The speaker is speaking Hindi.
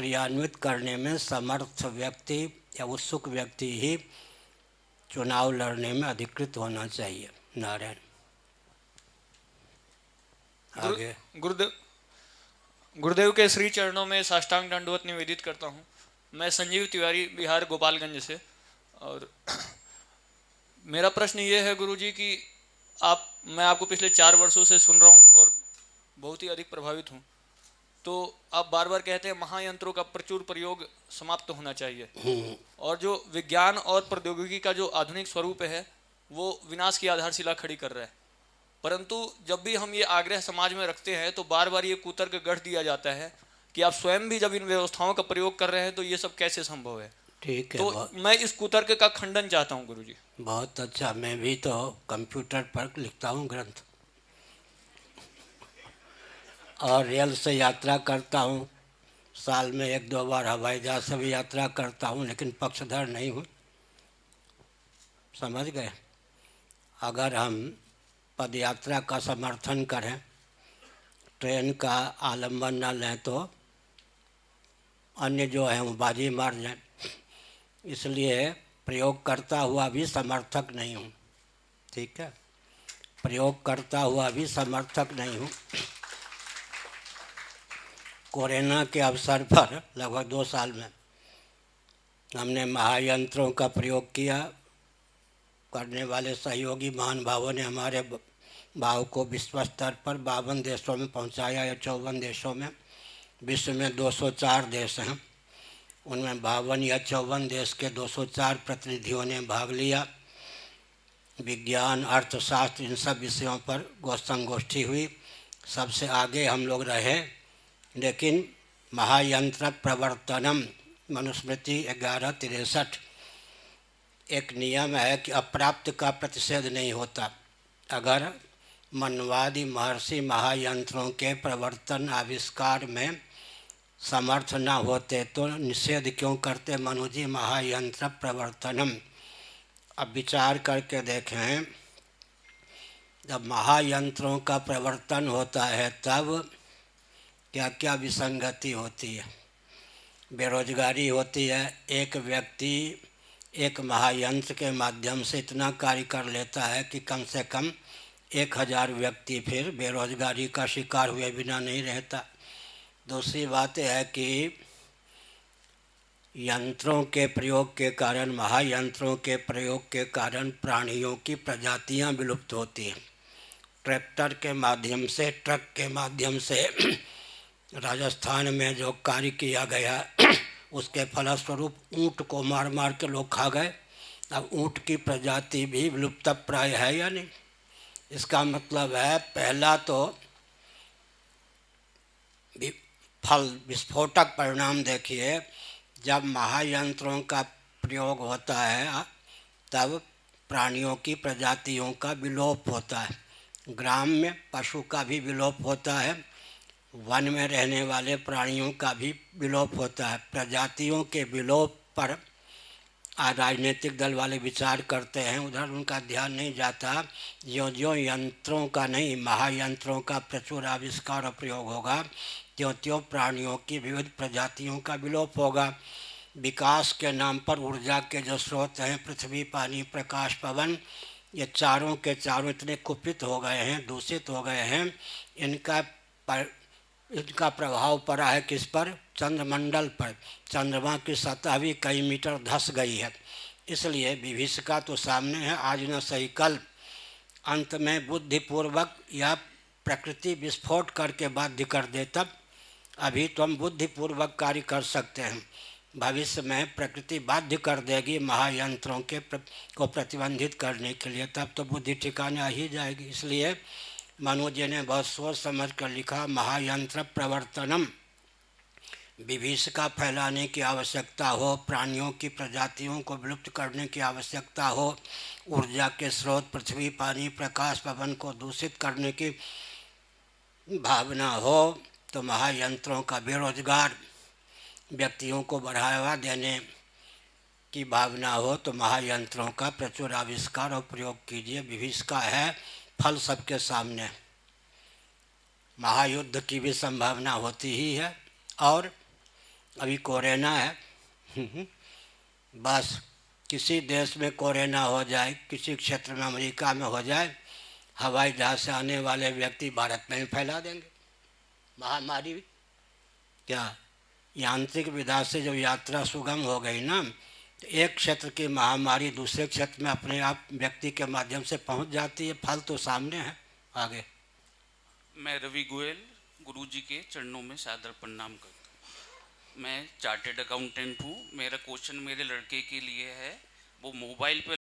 क्रियान्वित करने में समर्थ व्यक्ति या उत्सुक व्यक्ति ही चुनाव लड़ने में अधिकृत होना चाहिए। नारायण। आगे। गुरुदेव के श्री चरणों में साष्टांग दंडवत निवेदित करता हूँ। मैं संजीव तिवारी, बिहार गोपालगंज से। और मेरा प्रश्न ये है गुरुजी कि मैं आपको पिछले 4 वर्षों से सुन रहा हूँ और बहुत ही अधिक प्रभावित हूँ। तो आप बार बार कहते हैं महायंत्रों का प्रचुर प्रयोग समाप्त होना चाहिए, और जो विज्ञान और प्रौद्योगिकी का जो आधुनिक स्वरूप है वो विनाश की आधारशिला खड़ी कर रहा है। परंतु जब भी हम ये आग्रह समाज में रखते हैं तो बार बार ये कुतर्क गढ़ दिया जाता है कि आप स्वयं भी जब इन व्यवस्थाओं का प्रयोग कर रहे हैं तो ये सब कैसे संभव है। ठीक है। तो मैं इस कुतर्क का खंडन चाहता हूँ गुरुजी। बहुत अच्छा। मैं भी तो कंप्यूटर पर लिखता हूँ ग्रंथ और रेल से यात्रा करता हूँ। साल में 1-2 बार हवाई जहाज से भी यात्रा करता हूँ, लेकिन पक्षधर नहीं हूँ। समझ गए। अगर हम पदयात्रा का समर्थन करें, ट्रेन का आलम्बन न लें, तो अन्य जो है वो बाजी मार जाए। इसलिए प्रयोग करता हुआ भी समर्थक नहीं हूँ। ठीक है, प्रयोग करता हुआ भी समर्थक नहीं हूँ। कोरोना के अवसर पर लगभग 2 साल में हमने महायंत्रों का प्रयोग किया। करने वाले सहयोगी महान भावों ने हमारे भाव को विश्व स्तर पर 52 देशों में पहुंचाया, या 54 देशों में। विश्व में 204 देश हैं, उनमें 52 या 54 देश के 204 प्रतिनिधियों ने भाग लिया। विज्ञान, अर्थशास्त्र, इन सब विषयों पर संगोष्ठी हुई। सबसे आगे हम लोग रहे। लेकिन महायंत्र प्रवर्तनम, मनुस्मृति 1163, एक नियम है कि अप्राप्त का प्रतिषेध नहीं होता। अगर मनवादी महर्षि महायंत्रों के प्रवर्तन आविष्कार में समर्थ न होते तो निषेध क्यों करते मनु जी महायंत्र प्रवर्तनम। अब विचार करके देखें, जब महायंत्रों का प्रवर्तन होता है तब क्या क्या विसंगति होती है। बेरोजगारी होती है। एक व्यक्ति एक महायंत्र के माध्यम से इतना कार्य कर लेता है कि कम से कम 1000 व्यक्ति फिर बेरोजगारी का शिकार हुए बिना नहीं रहता। दूसरी बात है कि यंत्रों के प्रयोग के कारण, महायंत्रों के प्रयोग के कारण प्राणियों की प्रजातियां विलुप्त होती हैं। ट्रैक्टर के माध्यम से, ट्रक के माध्यम से राजस्थान में जो कार्य किया गया उसके फलस्वरूप ऊँट को मार मार के लोग खा गए। अब ऊँट की प्रजाति भी विलुप्त प्राय है या नहीं। इसका मतलब है पहला तो फल विस्फोटक परिणाम देखिए, जब महायंत्रों का प्रयोग होता है तब प्राणियों की प्रजातियों का विलोप होता है। ग्राम में पशु का भी विलोप होता है, वन में रहने वाले प्राणियों का भी विलोप होता है। प्रजातियों के विलोप पर राजनीतिक दल वाले विचार करते हैं, उधर उनका ध्यान नहीं जाता। ज्यों ज्यों यंत्रों का नहीं, महायंत्रों का प्रचुर आविष्कार और प्रयोग होगा, त्यों त्यों प्राणियों की विविध प्रजातियों का विलोप होगा। विकास के नाम पर ऊर्जा के जो स्रोत हैं, पृथ्वी, पानी, प्रकाश, पवन, ये चारों के चारों इतने कुपित हो गए हैं, दूषित हो गए हैं। इनका प्रभाव पड़ा है किस पर? चंद्रमंडल पर। चंद्रमा की सतह भी कई मीटर धंस गई है। इसलिए विभीषिका तो सामने है, आज न सही कल। अंत में बुद्धिपूर्वक या प्रकृति विस्फोट करके बाध्य कर दे, तब अभी तो हम बुद्धिपूर्वक कार्य कर सकते हैं। भविष्य में प्रकृति बाध्य कर देगी महायंत्रों को प्रतिबंधित करने के लिए, तब तो बुद्धि ठिकाने आ ही जाएगी। इसलिए मनु जी ने बहुत सोच समझ कर लिखा, महायंत्र प्रवर्तनम। विभीषिका फैलाने की आवश्यकता हो, प्राणियों की प्रजातियों को विलुप्त करने की आवश्यकता हो, ऊर्जा के स्रोत पृथ्वी, पानी, प्रकाश, पवन को दूषित करने की भावना हो, तो महायंत्रों का बेरोजगार व्यक्तियों को बढ़ावा देने की भावना हो, तो महायंत्रों का प्रचुर आविष्कार और प्रयोग कीजिए। विभीषिका है, फल सबके सामने। महायुद्ध की भी संभावना होती ही है और अभी कोरोना है। बस किसी देश में कोरोना हो जाए, किसी क्षेत्र में अमेरिका में हो जाए, हवाई जहाज़ से आने वाले व्यक्ति भारत में भी फैला देंगे महामारी। क्या यांत्रिक विधा से जब यात्रा सुगम हो गई ना, तो एक क्षेत्र की महामारी दूसरे क्षेत्र में अपने आप व्यक्ति के माध्यम से पहुंच जाती है। फल तो सामने है। आगे मैं रवि गोयल गुरुजी के चरणों में सादर प्रणाम करता हूँ। मैं चार्टेड अकाउंटेंट हूँ। मेरा क्वेश्चन मेरे लड़के के लिए है। वो मोबाइल पे